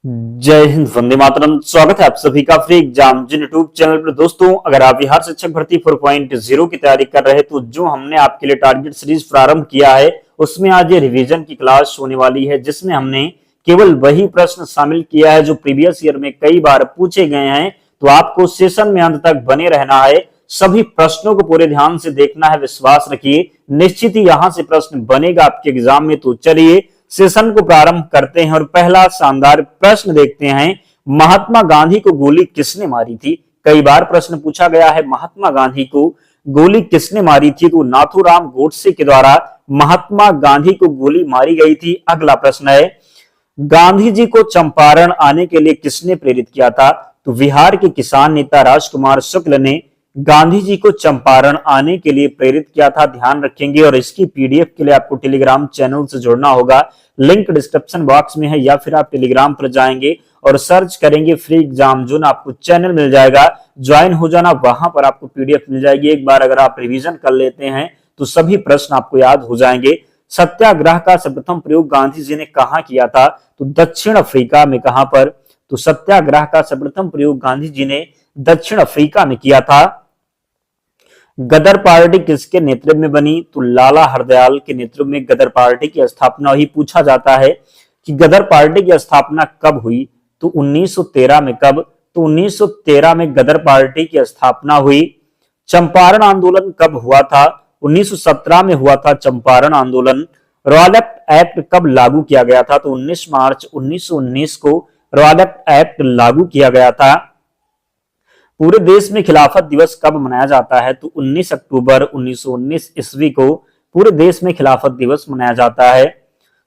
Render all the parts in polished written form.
जय हिंद, वंदे मातरम। स्वागत है आप सभी का फ्री एग्जाम जिन यूट्यूब चैनल पर। दोस्तों, अगर आप बिहार शिक्षक भर्ती 4.0 की तैयारी कर रहे हैं तो जो हमने आपके लिए टारगेट सीरीज प्रारंभ किया है उसमें आज ये रिवीजन की क्लास होने वाली है, जिसमें हमने केवल वही प्रश्न शामिल किया है जो प्रीवियस ईयर में कई बार पूछे गए हैं। तो आपको सेशन में अंत तक बने रहना है, सभी प्रश्नों को पूरे ध्यान से देखना है। विश्वास रखिए, निश्चित ही यहां से प्रश्न बनेगा आपके एग्जाम में। तो चलिए सेशन को प्रारंभ करते हैं और पहला शानदार प्रश्न देखते हैं। महात्मा गांधी को गोली किसने मारी थी? कई बार प्रश्न पूछा गया है, महात्मा गांधी को गोली किसने मारी थी? तो नाथूराम गोडसे के द्वारा महात्मा गांधी को गोली मारी गई थी। अगला प्रश्न है, गांधी जी को चंपारण आने के लिए किसने प्रेरित किया था? तो बिहार के किसान नेता राजकुमार शुक्ल ने गांधी जी को चंपारण आने के लिए प्रेरित किया था। ध्यान रखेंगे, और इसकी पीडीएफ के लिए आपको टेलीग्राम चैनल से जुड़ना होगा। लिंक डिस्क्रिप्शन बॉक्स में है, या फिर आप टेलीग्राम पर जाएंगे और सर्च करेंगे फ्री एग्जाम जोन, आपको चैनल मिल जाएगा। ज्वाइन हो जाना, वहां पर आपको पीडीएफ मिल जाएगी। एक बार अगर आप रिवीजन कर लेते हैं तो सभी प्रश्न आपको याद हो जाएंगे। सत्याग्रह का सर्वप्रथम प्रयोग गांधी जी ने कहां किया था? तो दक्षिण अफ्रीका में। कहां पर? तो सत्याग्रह का सर्वप्रथम प्रयोग गांधी जी ने दक्षिण अफ्रीका में किया था। गदर पार्टी किसके नेतृत्व में बनी? तो लाला हरदयाल के नेतृत्व में गदर पार्टी की स्थापना हुई। पूछा जाता है कि गदर पार्टी की स्थापना कब हुई? तो 1913 में। कब? तो 1913 में गदर पार्टी की स्थापना हुई। चंपारण आंदोलन कब हुआ था? 1917 में हुआ था चंपारण आंदोलन। रॉयलेट एक्ट कब लागू किया गया था? तो 19 मार्च 1919 को रॉयलेट एक्ट लागू किया गया था। पूरे देश में खिलाफत दिवस कब मनाया जाता है? तो 19 अक्टूबर 1919 ईस्वी को पूरे देश में खिलाफत दिवस मनाया जाता है।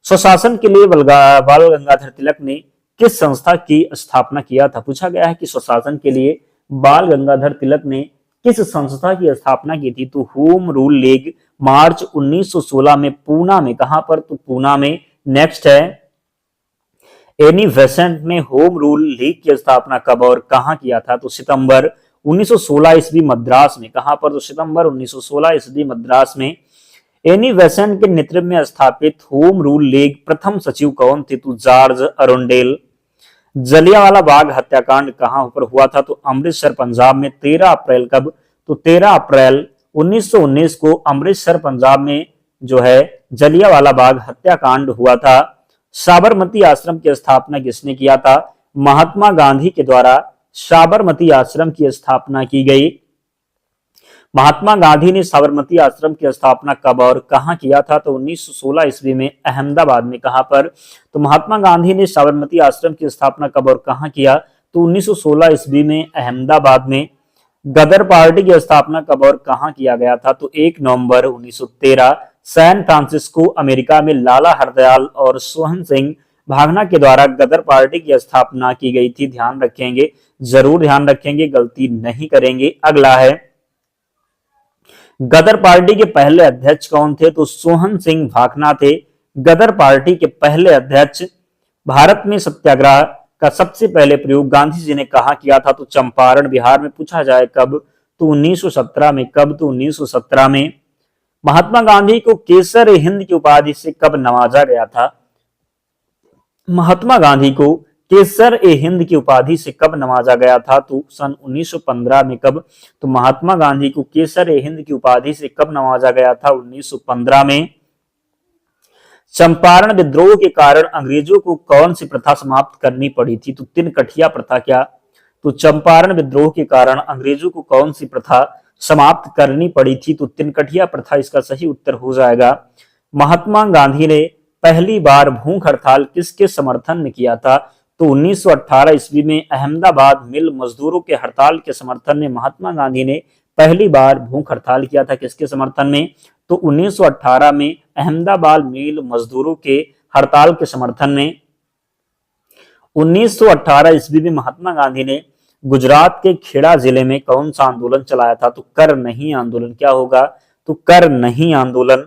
स्वशासन के लिए बाल गंगाधर तिलक ने किस संस्था की स्थापना किया था? पूछा गया है कि स्वशासन के लिए बाल गंगाधर तिलक ने किस संस्था की स्थापना की थी? तो होम रूल लीग, मार्च 1916 में पूना में। कहां पर? तो पूना में। नेक्स्ट है, एनी बेसेंट ने होम रूल लीग की स्थापना कब और कहां किया था? तो सितंबर 1916 ईस्वी मद्रास में। कहां पर? तो सितंबर 1916 ईस्वी मद्रास में। एनी बेसेंट के नेतृत्व में स्थापित होम रूल लीग प्रथम सचिव कौन थे? तो जॉर्ज अरुंडेल। जलियांवाला बाग हत्याकांड कहां पर हुआ था? तो अमृतसर पंजाब में। 13 अप्रैल। कब? तो 13 अप्रैल 1919 को अमृतसर पंजाब में जो है जलियांवाला बाग हत्याकांड हुआ था। साबरमती आश्रम की स्थापना किसने किया था? महात्मा गांधी के द्वारा साबरमती आश्रम की स्थापना की गई। महात्मा गांधी ने साबरमती आश्रम की स्थापना कब और कहां किया था? तो 1916 ईस्वी में अहमदाबाद में। कहां पर? तो महात्मा गांधी ने साबरमती आश्रम की स्थापना कब और कहां किया? तो 1916 ईस्वी में अहमदाबाद में। गदर पार्टी की स्थापना कब और कहां किया गया था? तो 1 नवंबर 1913 सैन फ्रांसिस्को अमेरिका में लाला हरदयाल और सोहन सिंह भागना के द्वारा गदर पार्टी की स्थापना की गई थी। ध्यान रखेंगे, जरूर ध्यान रखेंगे, गलती नहीं करेंगे। अगला है, गदर पार्टी के पहले अध्यक्ष कौन थे? तो सोहन सिंह भागना थे गदर पार्टी के पहले अध्यक्ष। भारत में सत्याग्रह का सबसे पहले प्रयोग गांधी जी ने कहा किया था? तो चंपारण बिहार में। पूछा जाए कब? तो 1917 में। कब? तो 1917 में। महात्मा गांधी को केसर हिंद की उपाधि से कब नवाजा गया था? महात्मा गांधी को केसर ए हिंद की उपाधि से कब नवाजा गया था? तो सन 1915 में। कब? तो महात्मा गांधी को केसर ए हिंद की उपाधि से कब नवाजा गया था? 1915 में। चंपारण विद्रोह के कारण अंग्रेजों को कौन सी प्रथा समाप्त करनी पड़ी थी? तो तिनकठिया प्रथा। क्या? तो चंपारण विद्रोह के कारण अंग्रेजों को कौन सी प्रथा समाप्त करनी पड़ी थी? तो तिनकठिया प्रथा इसका सही उत्तर हो जाएगा। महात्मा गांधी ने पहली बार भूख हड़ताल किसके समर्थन में किया था? तो 1918 ईस्वी में अहमदाबाद मिल मजदूरों के हड़ताल के समर्थन में महात्मा गांधी ने पहली बार भूख हड़ताल किया था। किसके समर्थन में? तो 1918 में अहमदाबाद मिल मजदूरों के हड़ताल के समर्थन में। 1918 ईस्वी में महात्मा गांधी ने गुजरात के खेड़ा जिले में कौन सा आंदोलन चलाया था? तो कर नहीं आंदोलन। क्या होगा? तो कर नहीं आंदोलन।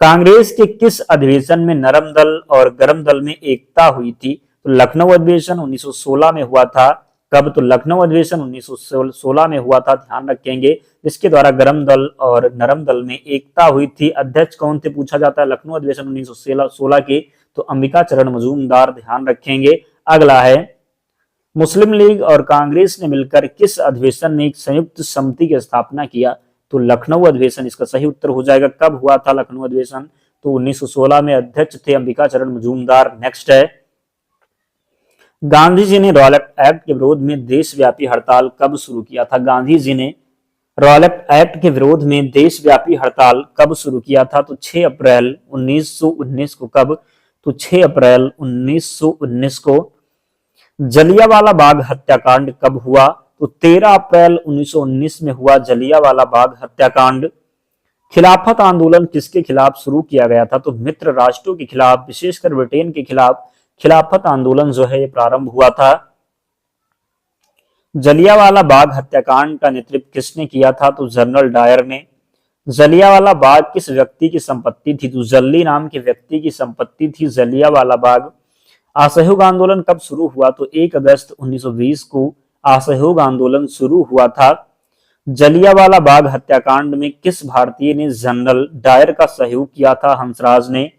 कांग्रेस के किस अधिवेशन में नरम दल और गरम दल में एकता हुई थी? तो लखनऊ अधिवेशन 1916 में हुआ था। कब? तो लखनऊ अधिवेशन 1916 में हुआ था। ध्यान रखेंगे, जिसके द्वारा गरम दल और नरम दल में एकता हुई थी। अध्यक्ष कौन थे? पूछा जाता है लखनऊ अधिवेशन 1916 के, तो अंबिका चरण मजूमदार। ध्यान रखेंगे। अगला है, मुस्लिम लीग और कांग्रेस ने मिलकर किस अधिवेशन में एक संयुक्त समिति की स्थापना किया? तो लखनऊ अधिवेशन इसका सही उत्तर हो जाएगा। कब हुआ था लखनऊ अधिवेशन? तो 1916 में। अध्यक्ष थे अंबिका चरण मजूमदार। नेक्स्ट है, गांधी जी ने रॉयलेट एक्ट के विरोध में देशव्यापी हड़ताल कब शुरू किया था? गांधी जी ने रॉयलेट एक्ट के विरोध में देशव्यापी हड़ताल कब शुरू किया था? तो 6 अप्रैल 1919 को। कब? तो 6 अप्रैल 1919 को। जलियांवाला बाग हत्याकांड कब हुआ? तो 13 अप्रैल 1919 में हुआ जलियांवाला बाग हत्याकांड। खिलाफत आंदोलन किसके खिलाफ शुरू किया गया था? तो मित्र राष्ट्रों के खिलाफ, विशेषकर ब्रिटेन के खिलाफ खिलाफत आंदोलन जो है ये प्रारंभ हुआ था। जलियांवाला बाग हत्याकांड का नेतृत्व किसने किया था? तो जनरल डायर ने। जलियांवाला बाग किस व्यक्ति की संपत्ति थी? तो जल्ली नाम के व्यक्ति की संपत्ति थी जलियांवाला बाग। असहयोग आंदोलन कब शुरू हुआ? तो 1 अगस्त 1920 को असहयोग आंदोलन शुरू हुआ था। जलियांवाला बाग हत्याकांड में किस भारतीय ने जनरल डायर का सहयोग किया था? हंसराज ने।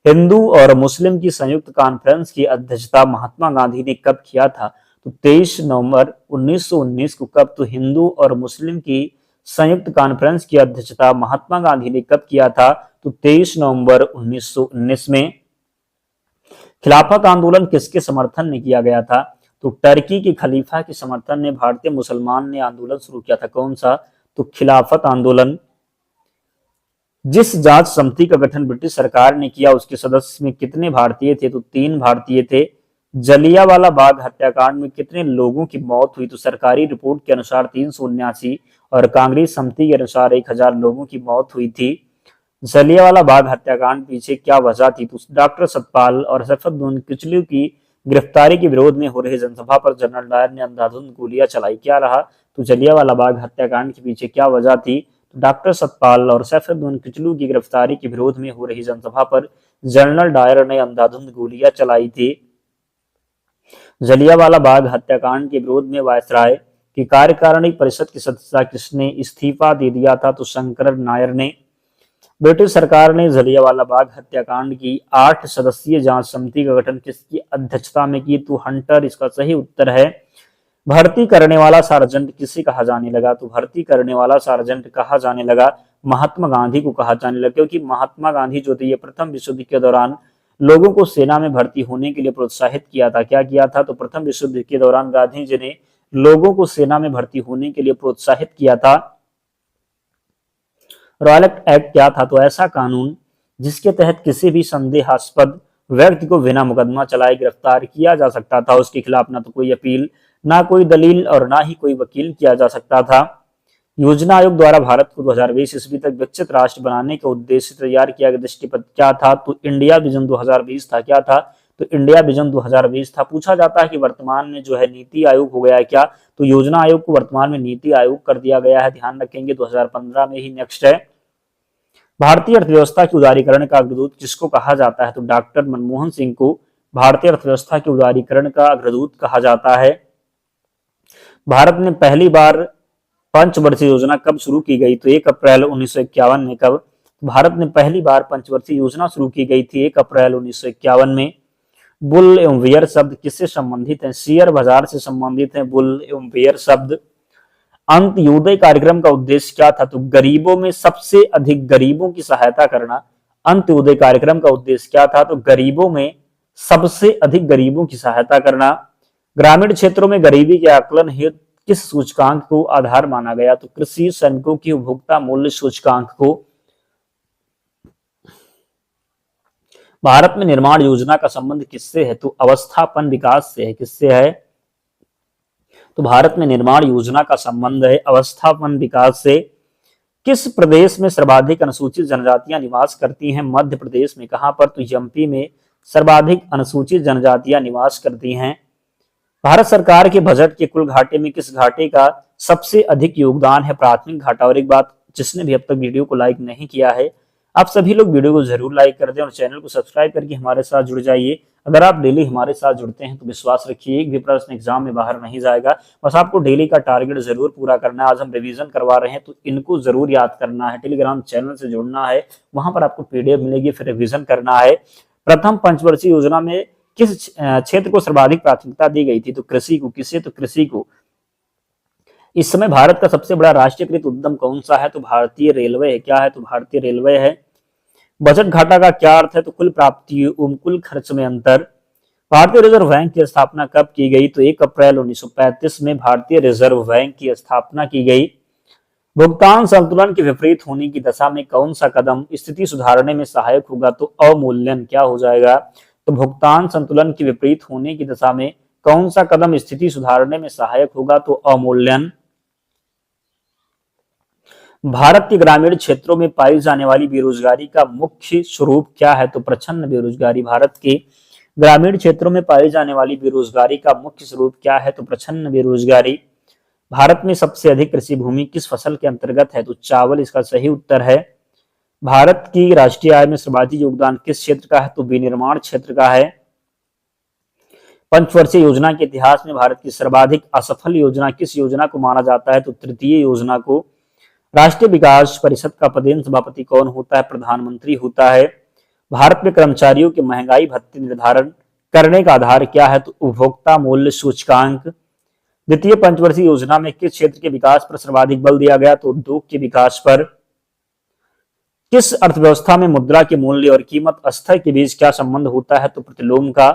हिंदू और मुस्लिम की संयुक्त कॉन्फ्रेंस की अध्यक्षता महात्मा गांधी ने कब किया था? तो 23 नवंबर 1919 को। कब? तो हिंदू और मुस्लिम की संयुक्त कॉन्फ्रेंस की अध्यक्षता महात्मा गांधी ने कब किया था? तो 23 नवंबर 1919 में। खिलाफत आंदोलन किसके समर्थन में किया गया था? तो टर्की के खलीफा के समर्थन में भारतीय मुसलमान ने आंदोलन शुरू किया था। कौन सा? तो खिलाफत आंदोलन। जिस जांच समिति का गठन ब्रिटिश सरकार ने किया उसके सदस्य में कितने भारतीय थे? तो 3 भारतीय थे। जलियांवाला बाग हत्याकांड में कितने लोगों की मौत हुई? तो सरकारी रिपोर्ट के अनुसार 379 और कांग्रेस समिति के अनुसार 1000 लोगों की मौत हुई थी। जलियांवाला बाग हत्याकांड पीछे क्या वजह थी? तो डॉक्टर सतपाल और सैफुद्दीन किचलू की गिरफ्तारी के विरोध में हो रही जनसभा पर जनरल डायर ने अंधाधुंध गोलियां चलाई। क्या रहा? तो जलियांवाला बाग हत्याकांड के पीछे क्या वजह थी? तो डॉक्टर सतपाल और सैफुद्दीन किचलू की गिरफ्तारी के विरोध में हो रही जनसभा पर जनरल डायर ने अंधाधुंध गोलियां चलाई थी। जलियांवाला बाग हत्याकांड के विरोध में वायसराय की कार्यकारिणी परिषद की सदस्यता किसने इस्तीफा दे दिया था? तो शंकर नायर ने। ब्रिटिश सरकार ने जलियांवाला बाग हत्याकांड की 8 सदस्यीय जांच समिति का गठन किसकी अध्यक्षता में की? तो हंटर इसका सही उत्तर है। भर्ती करने वाला सार्जेंट किसे कहा जाने लगा? तो भर्ती करने वाला सार्जेंट कहा जाने लगा महात्मा गांधी को कहा जाने लगा, क्योंकि महात्मा गांधी जो थे ये प्रथम विश्व युद्ध के दौरान लोगों को सेना में भर्ती होने के लिए प्रोत्साहित किया था। क्या किया था? तो प्रथम विश्व युद्ध के दौरान गांधी जी ने लोगों को सेना में भर्ती होने के लिए प्रोत्साहित किया था। रॉयलेट एक्ट क्या था? तो ऐसा कानून जिसके तहत किसी भी संदेहास्पद व्यक्ति को बिना मुकदमा चलाए गिरफ्तार किया जा सकता था। उसके खिलाफ ना तो कोई अपील, ना कोई दलील और ना ही कोई वकील किया जा सकता था। योजना आयोग द्वारा भारत को 2020 ईस्वी तक विकसित राष्ट्र बनाने के उद्देश्य से तैयार किया गया दृष्टिपत्र क्या था? तो इंडिया विजन 2020 था। क्या था? तो इंडिया विजन 2020 था। पूछा जाता है कि वर्तमान में जो है नीति आयोग हो गया है क्या? तो योजना आयोग को वर्तमान में नीति आयोग कर दिया गया है। ध्यान रखेंगे 2015 में ही। नेक्स्ट है, भारतीय अर्थव्यवस्था के उदारीकरण का अग्रदूत किसको कहा जाता है? तो डॉक्टर मनमोहन सिंह को भारतीय अर्थव्यवस्था के उदारीकरण का अग्रदूत कहा जाता है। भारत में पहली बार पंचवर्षीय योजना कब शुरू की गई? तो 1 अप्रैल 1951 में। कब? भारत में पहली बार पंचवर्षीय योजना शुरू की गई थी 1 अप्रैल 1951 में। बुल एवं बेयर शब्द किससे संबंधित है? शेयर बाजार से संबंधित है बुल एवं बेयर शब्द। अंत्योदय कार्यक्रम का उद्देश्य क्या था? तो गरीबों में सबसे अधिक गरीबों की सहायता करना। अंत्योदय कार्यक्रम का उद्देश्य क्या था? तो गरीबों में सबसे अधिक गरीबों की सहायता करना। ग्रामीण क्षेत्रों में गरीबी के आकलन हेतु किस सूचकांक को आधार माना गया? तो कृषि श्रमिकों की उपभोक्ता मूल्य सूचकांक को। भारत में निर्माण योजना का संबंध किससे है? तो अवस्थापन विकास से है। किससे है? तो भारत में निर्माण योजना का संबंध है अवस्थापन विकास से। किस प्रदेश में सर्वाधिक अनुसूचित जनजातियां निवास करती हैं? मध्य प्रदेश में। कहां पर? तो एमपी में सर्वाधिक अनुसूचित जनजातियां निवास करती हैं। भारत सरकार के बजट के कुल घाटे में किस घाटे का सबसे अधिक योगदान है? प्राथमिक घाटा। और एक बात, जिसने भी अब तक वीडियो को लाइक नहीं किया है, आप सभी लोग वीडियो को जरूर लाइक कर दें और चैनल को सब्सक्राइब करके हमारे साथ जुड़ जाइए। अगर आप डेली हमारे साथ जुड़ते हैं तो विश्वास रखिए एक भी प्रश्न एग्जाम में बाहर नहीं जाएगा। बस आपको डेली का टारगेट जरूर पूरा करना है। आज हम रिवीजन करवा रहे हैं तो इनको जरूर याद करना है। टेलीग्राम चैनल से जुड़ना है, वहां पर आपको पीडीएफ मिलेगी, फिर रिवीजन करना है। प्रथम पंचवर्षीय योजना में किस क्षेत्र को सर्वाधिक प्राथमिकता दी गई थी? तो कृषि को। किसे? तो कृषि को। इस समय भारत का सबसे बड़ा राष्ट्रीयकृत उद्यम कौन सा है? तो भारतीय रेलवे है। क्या है? तो भारतीय रेलवे है। बजट घाटा का क्या अर्थ है? तो कुल प्राप्ति एवं कुल खर्च में अंतर। भारतीय रिजर्व बैंक की स्थापना कब की गई? तो 1 अप्रैल 1935 में भारतीय रिजर्व बैंक की स्थापना की गई। भुगतान संतुलन के विपरीत होने की दशा में कौन सा कदम स्थिति सुधारने में सहायक होगा? तो अवमूल्यन। क्या हो जाएगा? तो भुगतान संतुलन के विपरीत होने की दशा में कौन सा कदम स्थिति सुधारने में सहायक होगा? तो अवमूल्यन। भारत के ग्रामीण क्षेत्रों में पाई जाने वाली बेरोजगारी का मुख्य स्वरूप क्या है? तो प्रच्छन्न बेरोजगारी। भारत के ग्रामीण क्षेत्रों में पाई जाने वाली बेरोजगारी का मुख्य स्वरूप क्या है? तो प्रच्छन्न बेरोजगारी। भारत में सबसे अधिक कृषि भूमि किस फसल के अंतर्गत है? तो चावल इसका सही उत्तर है। भारत की राष्ट्रीय आय में सर्वाधिक योगदान किस क्षेत्र का है? तो विनिर्माण क्षेत्र का है। पंचवर्षीय योजना के इतिहास में भारत की सर्वाधिक असफल योजना किस योजना को माना जाता है? तो तृतीय योजना को। राष्ट्रीय विकास परिषद का पदेन सभापति कौन होता है? प्रधानमंत्री होता है। भारत में कर्मचारियों के महंगाई भत्ते निर्धारण करने का आधार क्या है? तो उपभोक्ता मूल्य सूचकांक। द्वितीय पंचवर्षीय योजना में किस क्षेत्र के विकास पर सर्वाधिक बल दिया गया? तो उद्योग के विकास पर। किस अर्थव्यवस्था में मुद्रा के मूल्य और कीमत स्तर के बीच क्या संबंध होता है? तो प्रतिलोम का।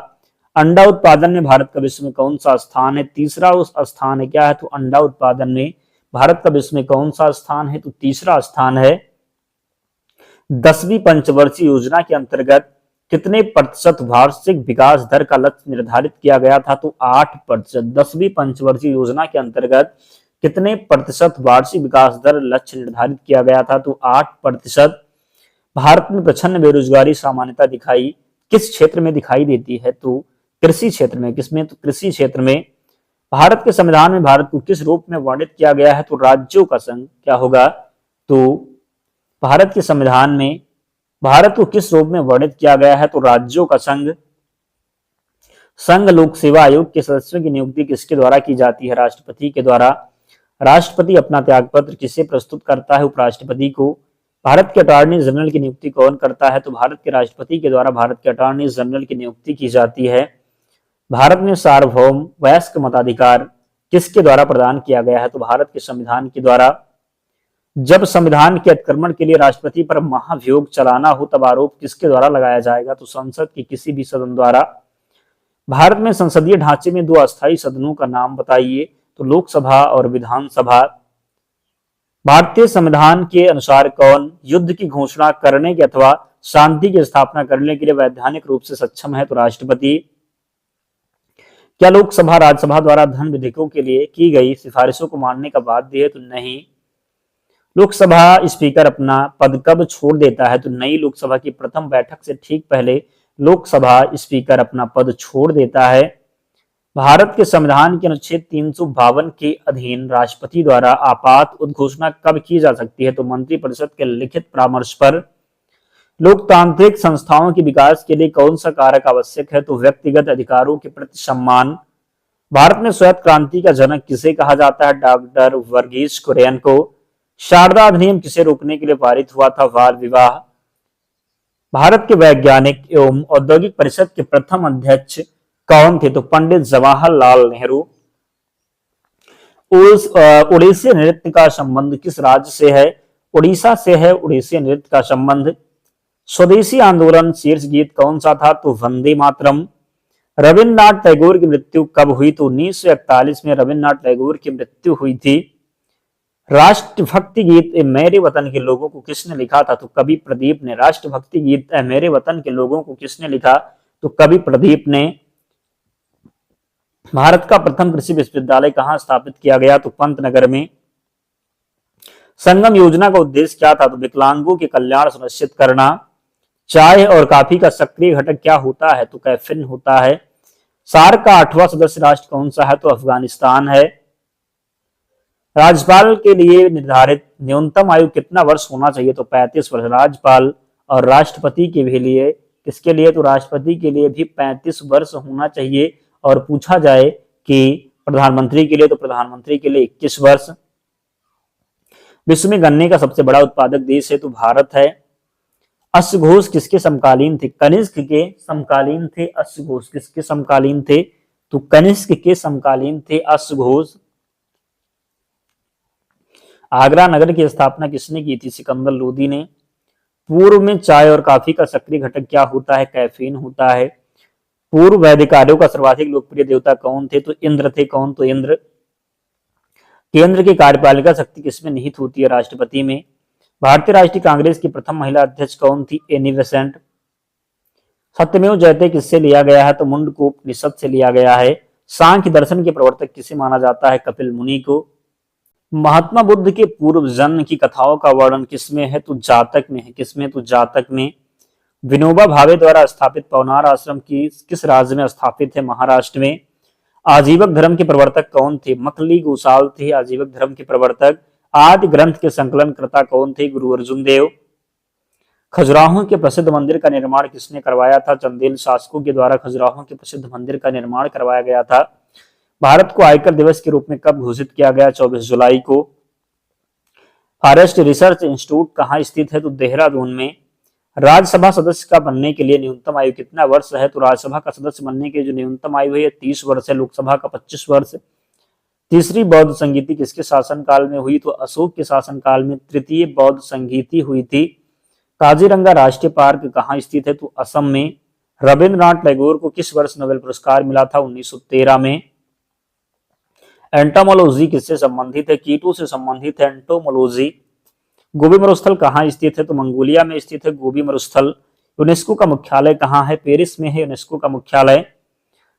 अंडा उत्पादन में भारत का विश्व में कौन सा स्थान है? तीसरा उस स्थान है। क्या है? तो अंडा उत्पादन में भारत का विश्व में कौन सा स्थान है? तो तीसरा स्थान है। 10वीं पंचवर्षीय योजना के अंतर्गत कितने प्रतिशत वार्षिक विकास दर का लक्ष्य निर्धारित किया गया था? तो 8%। 10वीं पंचवर्षीय योजना के अंतर्गत कितने प्रतिशत वार्षिक विकास दर लक्ष्य निर्धारित किया गया था? तो 8%। भारत में प्रच्छन्न बेरोजगारी सामान्यता दिखाई किस क्षेत्र में दिखाई देती है? तो कृषि क्षेत्र में। किसमें? तो कृषि क्षेत्र में। भारत के संविधान में भारत को किस रूप में वर्णित किया गया है? तो राज्यों का संघ। क्या होगा? तो भारत के संविधान में भारत को किस रूप में वर्णित किया गया है? तो राज्यों का संघ। संघ लोक सेवा आयोग के सदस्यों की नियुक्ति किसके द्वारा की जाती है? राष्ट्रपति के द्वारा। राष्ट्रपति अपना त्यागपत्र किसे प्रस्तुत करता है? उपराष्ट्रपति को। भारत के अटॉर्नी जनरल की नियुक्ति कौन करता है? तो भारत के राष्ट्रपति के द्वारा भारत के अटॉर्नी जनरल की नियुक्ति की जाती है। भारत में सार्वभौम वयस्क मताधिकार किसके द्वारा प्रदान किया गया है? तो भारत के संविधान के द्वारा। जब संविधान के अतिक्रमण के लिए राष्ट्रपति पर महाभियोग चलाना हो तब आरोप किसके द्वारा लगाया जाएगा? तो संसद के किसी भी सदन द्वारा। भारत में संसदीय ढांचे में 2 अस्थायी सदनों का नाम बताइए? तो लोकसभा और विधानसभा। भारतीय संविधान के अनुसार कौन युद्ध की घोषणा करने के अथवा शांति की स्थापना करने के लिए वैधानिक रूप से सक्षम है? तो राष्ट्रपति। क्या लोकसभा राज्यसभा द्वारा धन विधेयकों के लिए की गई सिफारिशों को मानने का बाध्य है? तो नहीं। लोकसभा स्पीकर अपना पद कब छोड़ देता है? तो नई लोकसभा की प्रथम बैठक से ठीक पहले लोकसभा स्पीकर अपना पद छोड़ देता है। भारत के संविधान के अनुच्छेद 352 के अधीन राष्ट्रपति द्वारा आपात उद्घोषणा कब की जा सकती है? तो मंत्रिपरिषद के लिखित परामर्श पर। लोकतांत्रिक संस्थाओं के विकास के लिए कौन सा कारक आवश्यक है? तो व्यक्तिगत अधिकारों के प्रति सम्मान। भारत में श्वेत क्रांति का जनक किसे कहा जाता है? डॉक्टर वर्गीस कुरियन को। शारदा अधिनियम किसे रोकने के लिए पारित हुआ था? बाल विवाह। भारत के वैज्ञानिक एवं औद्योगिक परिषद के प्रथम अध्यक्ष कौन थे? तो पंडित जवाहरलाल नेहरू। उड़ीसी नृत्य का संबंध किस राज्य से है? उड़ीसा से है उड़ीसी नृत्य का संबंध। स्वदेशी आंदोलन शीर्ष गीत कौन सा था? तो वंदे मातरम। रविन्द्रनाथ टैगोर की मृत्यु कब हुई? तो 1941 में रविन्द्रनाथ टैगोर की मृत्यु हुई थी। राष्ट्रभक्ति गीत ए मेरे वतन के लोगों को किसने लिखा था? तो कवि प्रदीप ने। राष्ट्रभक्ति गीत ए मेरे वतन के लोगों को किसने लिखा? तो कवि प्रदीप ने। भारत का प्रथम कृषि विश्वविद्यालय कहां स्थापित किया गया? तो पंतनगर में। संगम योजना का उद्देश्य क्या था? तो विकलांगों के कल्याण सुनिश्चित करना। चाय और कॉफी का सक्रिय घटक क्या होता है? तो कैफीन होता है। सार्क का 8वां सदस्य राष्ट्र कौन सा है? तो अफगानिस्तान है। राज्यपाल के लिए निर्धारित न्यूनतम आयु कितना वर्ष होना चाहिए? तो 35 वर्ष। राज्यपाल और राष्ट्रपति के भी लिए। किसके लिए? तो राष्ट्रपति के लिए भी 35 वर्ष होना चाहिए। और पूछा जाए कि प्रधानमंत्री के लिए, तो प्रधानमंत्री के लिए 21 वर्ष। विश्व में गन्ने का सबसे बड़ा उत्पादक देश है? तो भारत है। अश्वघोष किसके समकालीन थे? कनिष्क के समकालीन थे अश्वघोष। किसके समकालीन थे? तो कनिष्क के समकालीन थे अश्वघोष। आगरा नगर की स्थापना किसने की थी? सिकंदर लोदी ने। पूर्व में चाय और कॉफी का सक्रिय घटक क्या होता है? कैफीन होता है। पूर्व वैदिक कार्यों का सर्वाधिक लोकप्रिय देवता कौन थे? तो इंद्र थे। कौन? तो इंद्र। केंद्र की कार्यपालिका शक्ति किसमें निहित होती है? राष्ट्रपति में। भारतीय राष्ट्रीय कांग्रेस की प्रथम महिला अध्यक्ष कौन थी? Annie Besant. सत्यमेव जयते किससे लिया गया है? तो मुंडक उपनिषद से लिया गया है। सांख्य दर्शन के प्रवर्तक किसे माना जाता है? कपिल मुनि को। महात्मा बुद्ध के पूर्व जन्म की कथाओं का वर्णन किसमें है? तो जातक में है। किसमें? तो जातक में। विनोबा भावे द्वारा स्थापित पवनार आश्रम की किस राज्य में स्थापित है? महाराष्ट्र में। आजीवक धर्म के प्रवर्तक कौन थे? मखली गोसाल थे आजीवक धर्म के प्रवर्तक। आदि ग्रंथ के संकलन कर्ता कौन थे? गुरु अर्जुन देव। खजुराहो के प्रसिद्ध मंदिर का निर्माण किसने करवाया था? चंदेल शासकों के द्वारा खजुराहो के प्रसिद्ध मंदिर का निर्माण करवाया गया था। भारत को आयकर दिवस के रूप में कब घोषित किया गया? 24 जुलाई को। फॉरेस्ट रिसर्च इंस्टीट्यूट कहाँ स्थित है? तो देहरादून में। राज्यसभा सदस्य का बनने के लिए न्यूनतम आयु कितना वर्ष है? तो राज्यसभा का सदस्य बनने के जो न्यूनतम आयु है 30 वर्ष है। लोकसभा का 25 वर्ष। तीसरी बौद्ध संगीति किसके शासनकाल में हुई? तो अशोक के शासनकाल में तृतीय बौद्ध संगीति हुई थी। काजीरंगा राष्ट्रीय पार्क कहाँ स्थित है? तो असम में। रविंद्रनाथ टैगोर को किस वर्ष नोबेल पुरस्कार मिला था? 1913 में। एंटोमोलॉजी किससे संबंधित है? कीटों से संबंधित है एंटोमोलॉजी। गोबी मरुस्थल कहाँ स्थित है? तो मंगोलिया में स्थित है गोबी मरुस्थल। यूनेस्को का मुख्यालय कहाँ है? पेरिस में है यूनेस्को का मुख्यालय।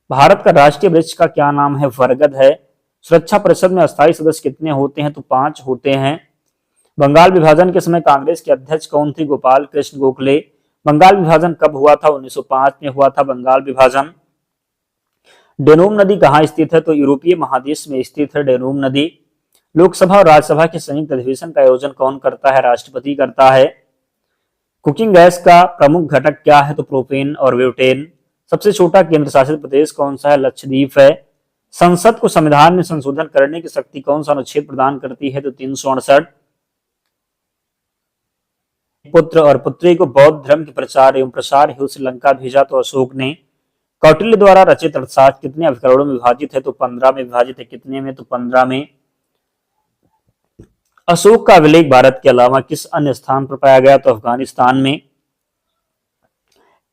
भारत का राष्ट्रीय वृक्ष का क्या नाम है? बरगद है। सुरक्षा परिषद में अस्थायी सदस्य कितने होते हैं? तो 5 होते हैं। बंगाल विभाजन के समय कांग्रेस के अध्यक्ष कौन थे? गोपाल कृष्ण गोखले। बंगाल विभाजन कब हुआ था? 1905 में हुआ था बंगाल विभाजन। डेनूब नदी कहाँ स्थित है? तो यूरोपीय महादेश में स्थित है डेनूब नदी। लोकसभा और राज्यसभा के संयुक्त अधिवेशन का आयोजन कौन करता है? राष्ट्रपति करता है। कुकिंग गैस का प्रमुख घटक क्या है? तो प्रोपेन और ब्यूटेन। सबसे छोटा केंद्र शासित प्रदेश कौन सा है? लक्षद्वीप है। संसद को संविधान में संशोधन करने की शक्ति कौन सा अनुच्छेद प्रदान करती है? तो 368। पुत्र और पुत्री को बौद्ध धर्म के प्रचार एवं प्रसार हेतु श्रीलंका भेजा तो अशोक ने। कौटिल्य द्वारा रचित अर्थशास्त्र कितने अभिकरणों में विभाजित है? तो 15 में विभाजित है। कितने में? तो 15 में। अशोक का अभिलेख भारत के अलावा किस अन्य स्थान पर पाया गया? तो अफगानिस्तान में।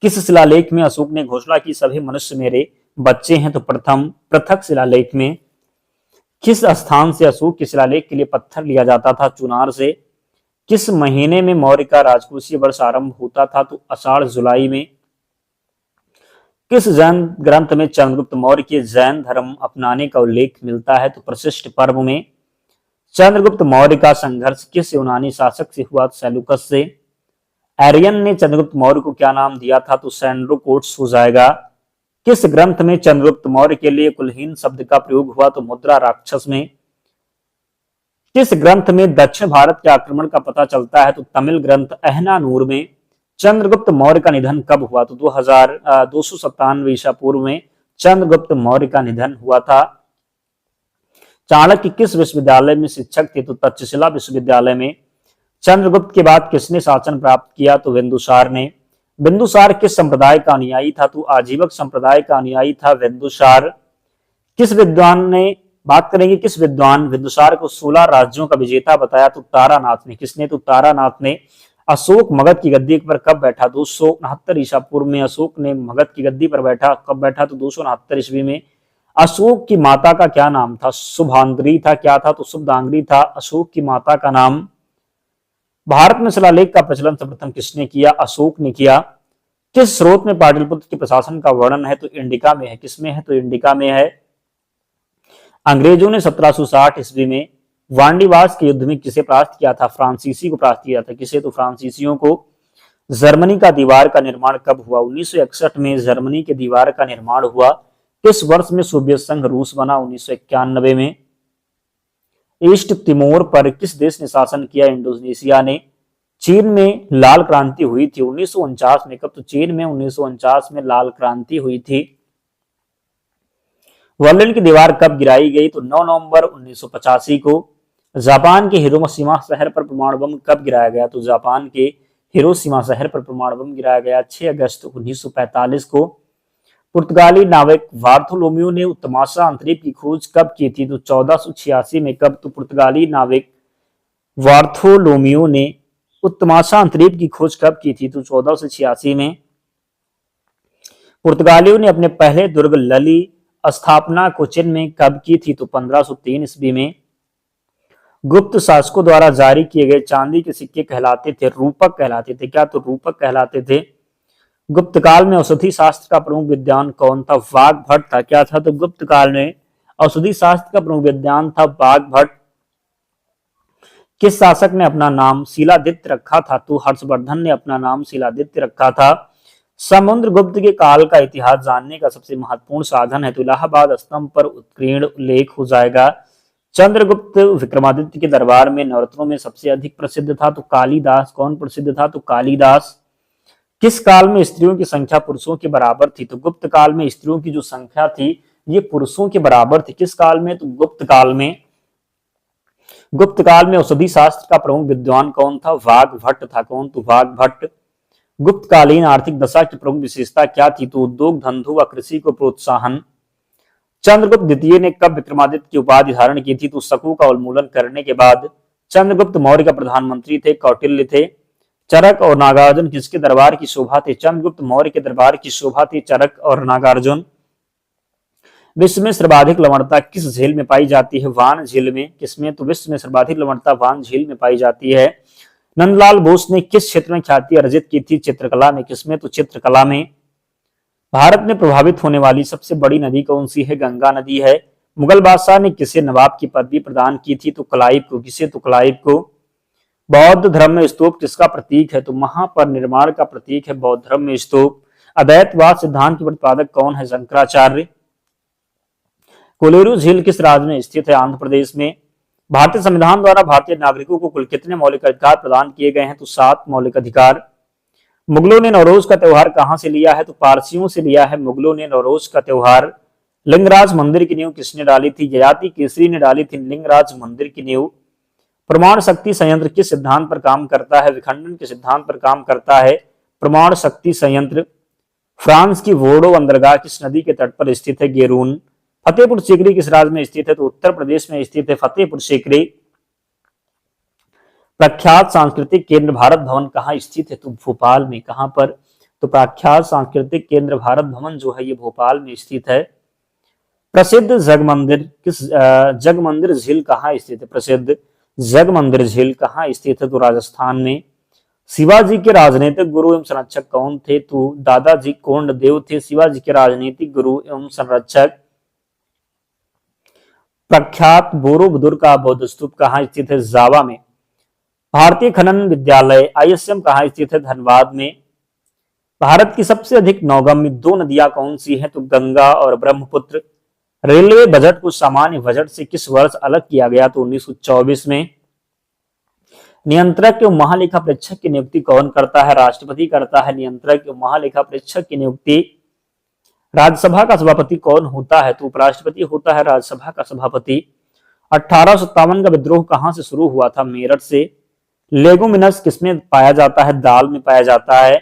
किस शिलालेख में अशोक ने घोषणा की सभी मनुष्य मेरे बच्चे हैं? तो प्रथम पृथक शिलालेख में। किस स्थान से अशोक के शिलालेख के लिए पत्थर लिया जाता था? चुनार से। किस महीने में मौर्य का राजकोषीय वर्ष आरंभ होता था? तो आषाढ़ जुलाई में। किस जैन ग्रंथ में चंद्रगुप्त मौर्य के जैन धर्म अपनाने का उल्लेख मिलता है? तो प्रशिष्ट पर्व में। चंद्रगुप्त मौर्य का संघर्ष किस यूनानी शासक से हुआ? सेलुकस से। एरियन ने चंद्रगुप्त मौर्य को क्या नाम दिया था? तो सैंड्रोकोट्स हो जाएगा। किस ग्रंथ में चंद्रगुप्त मौर्य के लिए कुलहीन शब्द का प्रयोग हुआ? तो मुद्रा राक्षस में। किस ग्रंथ में दक्षिण भारत के आक्रमण का पता चलता है? तो तमिल ग्रंथ अहनानूर में। चंद्रगुप्त मौर्य का निधन कब हुआ? तो 297 ईसा पूर्व में चंद्रगुप्त मौर्य का निधन हुआ था। चाणक्य किस विश्वविद्यालय में शिक्षक थे? तो तक्षशिला विश्वविद्यालय में। चंद्रगुप्त के बाद किसने शासन प्राप्त किया? तो बिंदुसार ने। बिंदुसार किस संप्रदाय का अनुयायी था? तो आजीवक संप्रदाय का अनुयायी था बिंदुसार। किस विद्वान ने बात करेंगे किस विद्वान बिंदुसार को 16 राज्यों का विजेता बताया? तो तारानाथ ने। किसने? तो तारानाथ ने। अशोक मगध की गद्दी पर कब बैठा? 269 ईसा पूर्व में अशोक ने मगध की गद्दी पर बैठा। कब बैठा? तो 269 ईस्वी में। अशोक की माता का क्या नाम था? शुभांगी था। क्या था? तो शुभांगी था अशोक की माता का नाम। भारत में शिलालेख का प्रचलन सर्वप्रथम किसने किया? अशोक ने किया। किस स्रोत में पाटलिपुत्र के प्रशासन का वर्णन है? तो इंडिका में है। किसमें है? तो इंडिका में है। अंग्रेजों ने 1760 ईस्वी में वांडीवास के युद्ध में किसे परास्त किया था? फ्रांसीसी को परास्त किया था। किसे? तो फ्रांसीसियों को। जर्मनी का दीवार का निर्माण कब हुआ? 1961 में जर्मनी के दीवार का निर्माण हुआ। किस वर्ष में सोवियत संघ रूस बना? 1991 में। ईस्ट तिमोर पर किस देश ने शासन किया? इंडोनेशिया ने। चीन में लाल क्रांति हुई थी 1949 में। कब? तो चीन में 1949 में लाल क्रांति हुई थी। बर्लिन की दीवार कब गिराई गई? तो 9 नवंबर 1985 को। जापान के हिरोशिमा शहर पर परमाणु बम कब गिराया गया? तो जापान के हिरोशिमा शहर पर परमाणु बम गिराया गया। 6 अगस्त 1945 को पुर्तगाली नाविक वार्थोलोमियो ने उत्तमाशा अंतरिक्ष की खोज कब की थी? तो 1486 में। कब? तो पुर्तगाली नाविक वार्थोलोमियो ने उत्तमाशा अंतरिक्ष की खोज कब की थी? तो 1486 में। पुर्तगालियों ने अपने पहले दुर्ग लली स्थापना कोचिन में कब की थी? तो 1503 ईस्वी में। गुप्त शासकों द्वारा जारी किए गए चांदी के सिक्के कहलाते थे रूपक कहलाते थे। क्या? तो रूपक कहलाते थे। गुप्त काल में औषधि शास्त्र का प्रमुख विद्वान कौन था? वाग्भट था। क्या था? तो गुप्त काल में औषधि शास्त्र का प्रमुख विद्वान था वाग्भट। किस शासक ने अपना नाम शिलादित्य रखा था? तो हर्षवर्धन ने अपना नाम शिलादित्य रखा था। समुद्रगुप्त के काल का इतिहास जानने का सबसे महत्वपूर्ण साधन है? तो इलाहाबाद स्तंभ पर उत्कीर्ण उल्लेख हो जाएगा। चंद्रगुप्त विक्रमादित्य के दरबार में नवरत्नों में सबसे अधिक प्रसिद्ध था? तो कालिदास। कौन प्रसिद्ध था? तो कालिदास। किस काल में स्त्रियों की संख्या पुरुषों के बराबर थी? तो गुप्त काल में स्त्रियों की जो संख्या थी ये पुरुषों के बराबर थी। किस काल में? तो गुप्त काल में। गुप्त काल में औषधि शास्त्र का प्रमुख विद्वान कौन था? वाग्भट था। कौन? तो वाग्भट। गुप्तकालीन आर्थिक दशा की प्रमुख विशेषता क्या थी? तो उद्योग धंधों व कृषि को प्रोत्साहन। चंद्रगुप्त द्वितीय ने कब विक्रमादित्य की उपाधि धारण की थी? तो शकों का उन्मूलन करने के बाद। चंद्रगुप्त मौर्य का प्रधानमंत्री थे कौटिल्य थे। चरक और नागार्जुन किसके दरबार की शोभा थे? चंद्रगुप्त मौर्य के दरबार की शोभा थी चरक और नागार्जुन। विश्व में सर्वाधिक लवणता किस झील में पाई जाती है? वान झील में। किसमें? तो विश्व में सर्वाधिक लवणता वान झील में पाई जाती है। नंदलाल बोस ने किस क्षेत्र में ख्याति अर्जित की थी? चित्रकला में। किसमें? तो चित्रकला में। भारत में प्रभावित होने वाली सबसे बड़ी नदी कौन सी है? गंगा नदी है। मुगल बादशाह ने किसे नवाब की पदवी प्रदान की थी? तो क्लाइव को। किसे? तो क्लाइव को। बौद्ध धर्म में स्तूप किसका प्रतीक है? तो महापरिनिर्वाण का प्रतीक है बौद्ध धर्म में स्तूप। अद्वैतवाद सिद्धांत के प्रतिपादक कौन है? शंकराचार्य। कोलेरू झील किस राज्य में स्थित है? आंध्र प्रदेश में। भारतीय संविधान द्वारा भारतीय नागरिकों को कुल कितने मौलिक अधिकार प्रदान किए गए हैं? तो 7 मौलिक अधिकार। मुगलों ने नवरोज का त्योहार कहां से लिया है? तो पारसियों से लिया है मुगलों ने नवरोज का त्योहार। लिंगराज मंदिर की नींव किसने डाली थी? ययाति केसरी ने डाली थी लिंगराज मंदिर की नींव। परमाणु शक्ति संयंत्र किस सिद्धांत पर काम करता है? विखंडन के सिद्धांत पर काम करता है परमाणु शक्ति संयंत्र। फ्रांस की वोडो बंदरगाह किस नदी के तट पर स्थित है? गेरून। फतेहपुर सीकरी किस राज्य में स्थित है? तो उत्तर प्रदेश में स्थित है फतेहपुर सीकरी। प्रख्यात सांस्कृतिक केंद्र भारत भवन कहाँ स्थित है? तो भोपाल में। कहां पर? तो प्रख्यात सांस्कृतिक केंद्र भारत भवन जो है ये भोपाल में स्थित है। प्रसिद्ध जगमंदिर जगमंदिर झील कहाँ स्थित है? प्रसिद्ध जगमंदिर झील कहाँ स्थित है? तो राजस्थान में। शिवाजी के राजनीतिक गुरु एवं संरक्षक कौन थे? तो दादाजी कोंडदेव थे शिवाजी के राजनीतिक गुरु एवं संरक्षक। प्रख्यात बोरोबुदुर का बौद्ध स्तूप कहाँ स्थित है? जावा में। भारतीय खनन विद्यालय आईएसएम कहाँ स्थित है? धनबाद में। भारत की सबसे अधिक नौगम्य 2 नदियां कौन सी हैं? तो गंगा और ब्रह्मपुत्र। रेलवे बजट को सामान्य बजट से किस वर्ष अलग किया गया? तो 1924 में। नियंत्रक एवं महालेखा परीक्षक की नियुक्ति कौन करता है? राष्ट्रपति करता है नियंत्रक एवं महालेखा परीक्षक की नियुक्ति। राज्यसभा का सभापति कौन होता है? तो उपराष्ट्रपति होता है राज्यसभा का सभापति। 1857 का विद्रोह कहां से शुरू हुआ था? मेरठ से। लेगुमिनस किसमें पाया जाता है? दाल में पाया जाता है।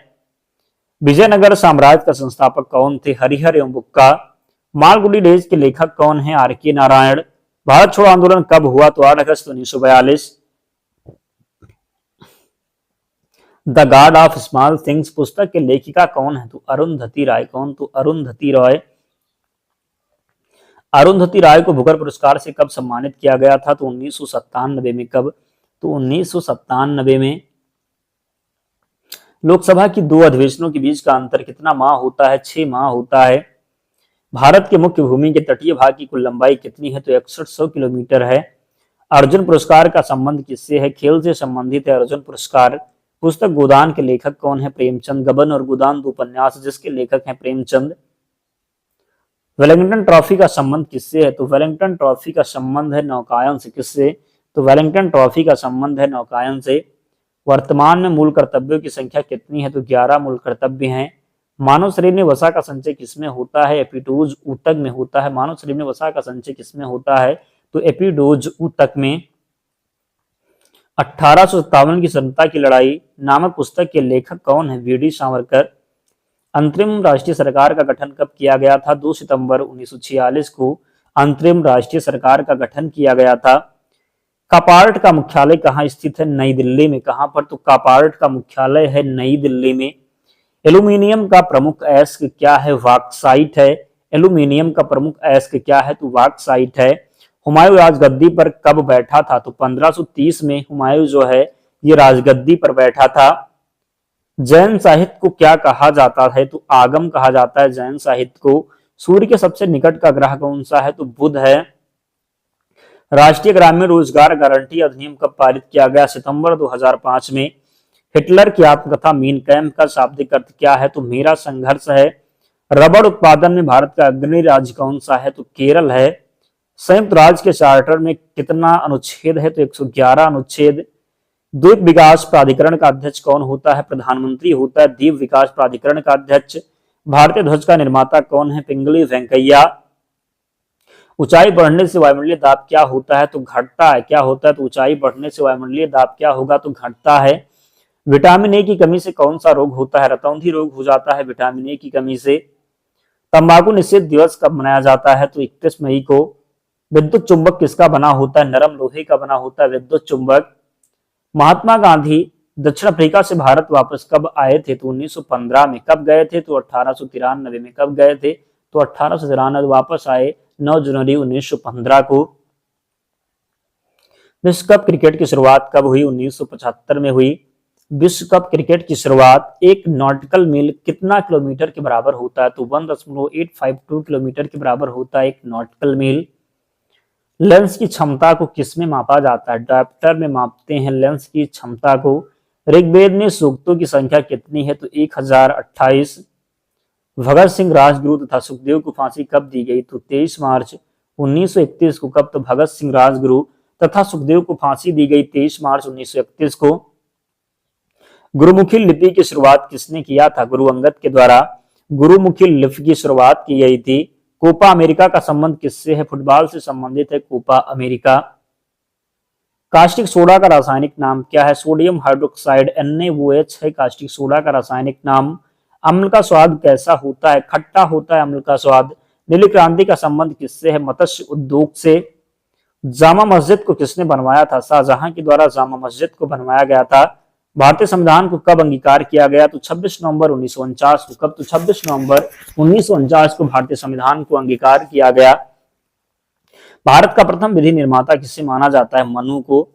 विजयनगर साम्राज्य का संस्थापक कौन थे? हरिहर एवं बुक्का। मालगुडी डेज के लेखक कौन है? आर.के. नारायण। भारत छोड़ो आंदोलन कब हुआ? तो 8 अगस्त 1942। The God of small things पुस्तक के लेखिका कौन है? तो अरुंधति राय। कौन? तो अरुंधति राय। अरुंधति राय को बुकर पुरस्कार से कब सम्मानित किया गया था? तो 1997 में। कब? तो 1997 में। लोकसभा की 2 अधिवेशनों के बीच का अंतर कितना माह होता है? 6 माह होता है। भारत के मुख्य भूमि के तटीय भाग की कुल लंबाई कितनी है? तो 6100 किलोमीटर है। अर्जुन पुरस्कार का संबंध किससे है? खेल से संबंधित है अर्जुन पुरस्कार। पुस्तक गोदान के लेखक कौन है? प्रेमचंद। गबन और गोदान 2 उपन्यास जिसके लेखक हैं प्रेमचंद। वेलिंगटन ट्रॉफी का संबंध किससे है? तो वेलिंगटन ट्रॉफी का संबंध है नौकायन से। किससे? तो वेलिंगटन ट्रॉफी का संबंध है नौकायन से। वर्तमान में मूल कर्तव्यों की संख्या कितनी है? तो 11 मूल कर्तव्य हैं। मानव शरीर में वसा का संचय किसमें होता है? एपिडोज ऊतक में होता है। मानव शरीर में वसा का संचय किसमें होता है? तो एपिडोज ऊतक में। 1857 की स्वतंत्रता की लड़ाई नामक पुस्तक के लेखक कौन है? वीडी सावरकर। अंतरिम राष्ट्रीय सरकार का गठन कब किया गया था? 2 सितंबर 1946 को अंतरिम राष्ट्रीय सरकार का गठन किया गया था। कापार्ट का मुख्यालय कहाँ स्थित है? नई दिल्ली में। कहां पर? तो कापार्ट का मुख्यालय है नई दिल्ली में। एल्यूमिनियम का प्रमुख अयस्क क्या है? बॉक्साइट है। एल्यूमिनियम का प्रमुख अयस्क क्या है? तो बॉक्साइट है। हुमायूं राजगद्दी पर कब बैठा था? तो 1530 में हुमायूं जो है ये राजगद्दी पर बैठा था। जैन साहित्य को क्या कहा जाता है? तो आगम कहा जाता है जैन साहित्य को। सूर्य के सबसे निकट का ग्रह कौन सा है? तो बुध है। राष्ट्रीय ग्रामीण रोजगार गारंटी अधिनियम कब पारित किया गया? सितंबर 2005 में। हिटलर की आत्मकथा मीन कैम्प का शाब्दिक अर्थ क्या है? तो मेरा संघर्ष है। रबड़ उत्पादन में भारत का अग्रणी राज्य कौन सा है? तो केरल है। संयुक्त राज्य के चार्टर में कितना अनुच्छेद है? तो 111 अनुच्छेद। द्वीप विकास प्राधिकरण का अध्यक्ष कौन होता है? प्रधानमंत्री होता है द्वीप विकास प्राधिकरण का अध्यक्ष। भारतीय ध्वज का निर्माता कौन है? पिंगली वेंकैया। ऊंचाई बढ़ने से वायुमंडलीय दाब क्या होता है? तो घटता है। क्या होता है? तो ऊंचाई बढ़ने से वायुमंडलीय दाब क्या होगा? तो घटता है। विटामिन ए की कमी से कौन सा रोग होता है? रतौंधी रोग हो जाता है विटामिन ए की कमी से। तंबाकू निषेध दिवस कब मनाया जाता है? तो 31 मई को। विद्युत चुंबक किसका बना होता है? नरम लोहे का बना होता है विद्युत चुंबक। महात्मा गांधी दक्षिण अफ्रीका से भारत वापस कब आए थे? तो 1915 में। कब गए थे? तो 1893 में। कब गए थे? तो 1893 वापस आए 9 जनवरी 1915 को। विश्व कप क्रिकेट की शुरुआत कब हुई? 1975 में हुई। विश्व कप क्रिकेट की शुरुआत एक नॉटिकल मील कितना किलोमीटर के बराबर होता है? तो 1.852 किलोमीटर के बराबर होता है एक नॉटिकल मील। लेंस की क्षमता को किस में मापा जाता है? डायप्टर में मापते हैं लेंस की क्षमता को। ऋग्वेद में सूक्तों की संख्या कितनी है? तो 1028। भगत सिंह राजगुरु तथा सुखदेव को फांसी कब दी गई? तो 23 मार्च 1931 को। कब? तो भगत सिंह राजगुरु तथा सुखदेव को फांसी दी गई 23 मार्च 1931 को। गुरुमुखी लिपि की शुरुआत किसने किया था? गुरु अंगद के द्वारा गुरुमुखी लिपि की शुरुआत की गई थी। कोपा अमेरिका का संबंध किससे है? फुटबॉल से संबंधित है कोपा अमेरिका। कास्टिक सोडा का रासायनिक नाम क्या है? सोडियम हाइड्रोक्साइड NaOH है कास्टिक सोडा का रासायनिक नाम। अम्ल का स्वाद कैसा होता है? खट्टा होता है अम्ल का स्वाद। नीली क्रांति का संबंध किससे है? मत्स्य उद्योग से। जामा मस्जिद को किसने बनवाया था? शाहजहां के द्वारा जामा मस्जिद को बनवाया गया था। भारतीय संविधान को कब अंगीकार किया गया? तो 26 नवंबर 1949 को। कब? तो 26 नवंबर 1949 को भारतीय संविधान को अंगीकार किया गया। भारत का प्रथम विधि निर्माता किसे माना जाता है? मनु को।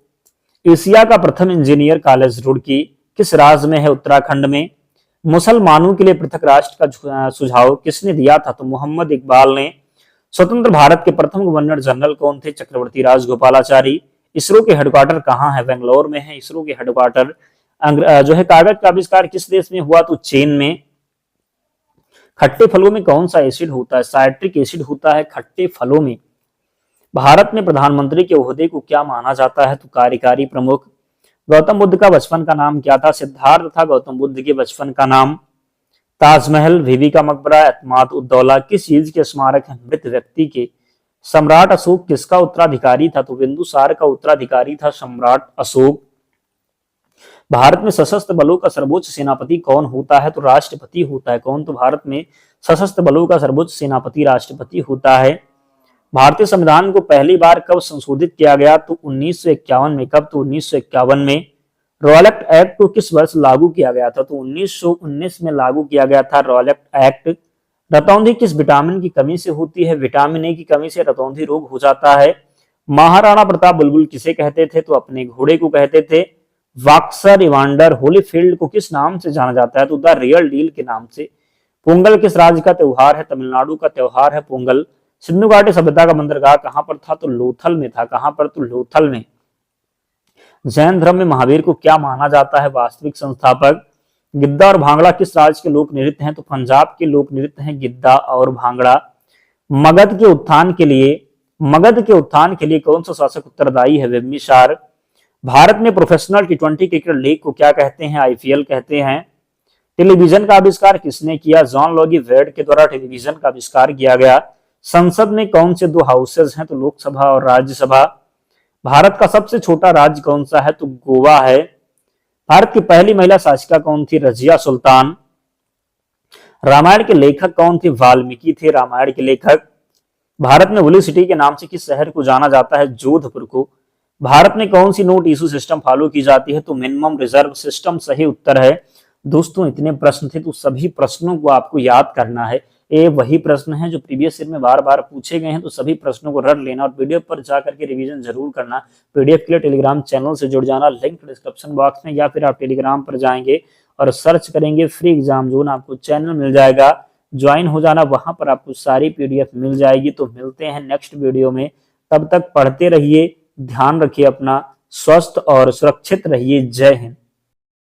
एशिया का प्रथम इंजीनियर कॉलेज रुड़की किस राज्य में है? उत्तराखंड में। मुसलमानों के लिए पृथक राष्ट्र का सुझाव किसने दिया था? तो मोहम्मद इकबाल ने। स्वतंत्र भारत के प्रथम गवर्नर जनरल कौन थे? चक्रवर्ती राजगोपालाचारी। इसरो के हेडक्वार्टर कहाँ है? बेंगलोर में है इसरो के हेडक्वार्टर। जो है कागज का आविष्कार किस देश में हुआ? तो चीन में। खट्टे फलों में कौन सा एसिड होता है? साइट्रिक एसिड होता है खट्टे फलों में। भारत में प्रधानमंत्री के ओहदे को क्या माना जाता है? तो कार्यकारी प्रमुख। गौतम बुद्ध का बचपन का नाम क्या था? सिद्धार्थ था गौतम बुद्ध के बचपन का नाम। ताजमहल, बीबी का मकबरा, एतमाद उद्दौला किस चीज के स्मारक है? मृत व्यक्ति के। सम्राट अशोक किसका उत्तराधिकारी था? तो बिंदुसार का उत्तराधिकारी था सम्राट अशोक। भारत में सशस्त्र बलों का सर्वोच्च सेनापति कौन होता है? तो राष्ट्रपति होता है। कौन? तो भारत में सशस्त्र बलों का सर्वोच्च सेनापति राष्ट्रपति होता है। भारतीय संविधान को पहली बार कब संशोधित किया गया? तो 1951 में। कब? तो 1951 में। रॉयलेट एक्ट को किस वर्ष लागू किया गया था? तो 1919 में लागू किया गया था रॉयलेट एक्ट। रतौंधी किस विटामिन की कमी से होती है? विटामिन ए की कमी से रतौंधी रोग हो जाता है। महाराणा प्रताप बुलबुल किसे कहते थे? तो अपने घोड़े को कहते थे। वाक्सर इवांडर होलीफील्ड को किस नाम से जाना जाता है? तो द रियल डील के नाम से। पोंगल किस राज्य का त्योहार है? तमिलनाडु का त्योहार है पोंगल। सिंधु घाटी सभ्यता का बंदरगाह कहां पर था? तो लोथल में था। कहां पर? तो लोथल में। जैन धर्म में महावीर को क्या माना जाता है? वास्तविक संस्थापक। गिद्दा और भांगड़ा किस राज्य के लोक नृत्य हैं? तो पंजाब के लोक नृत्य हैं गिद्दा और भांगड़ा। मगध के उत्थान के लिए कौन सा शासक उत्तरदायी है? बिम्बिसार। भारत में प्रोफेशनल T20 क्रिकेट लीग को क्या कहते हैं? IPL कहते हैं। टेलीविजन का आविष्कार किसने किया? जॉन लॉगी वेड के द्वारा टेलीविजन का आविष्कार किया गया। संसद में कौन से दो हाउसेज हैं? तो लोकसभा और राज्यसभा। भारत का सबसे छोटा राज्य कौन सा है? तो गोवा है। भारत की पहली महिला शासिका कौन थी? रजिया सुल्तान। रामायण के लेखक कौन थे? वाल्मीकि थे रामायण के लेखक। भारत में होली सिटी के नाम से किस शहर को जाना जाता है? जोधपुर को। भारत में कौन सी नोट इशू सिस्टम फॉलो की जाती है? तो मिनिमम रिजर्व सिस्टम सही उत्तर है। दोस्तों इतने प्रश्न थे, तो सभी प्रश्नों को आपको याद करना है। ये वही प्रश्न है जो प्रीवियस ईयर में बार बार पूछे गए हैं, तो सभी प्रश्नों को रट लेना और पीडीएफ पर जाकर के रिवीजन जरूर करना। पीडीएफ के लिए टेलीग्राम चैनल से जुड़ जाना, लिंक डिस्क्रिप्शन बॉक्स में, या फिर आप टेलीग्राम पर जाएंगे और सर्च करेंगे फ्री एग्जाम जोन, आपको चैनल मिल जाएगा, ज्वाइन हो जाना, वहां पर आपको सारी पीडीएफ मिल जाएगी। तो मिलते हैं नेक्स्ट वीडियो में, तब तक पढ़ते रहिए, ध्यान रखिए अपना, स्वस्थ और सुरक्षित रहिए। जय हिंद।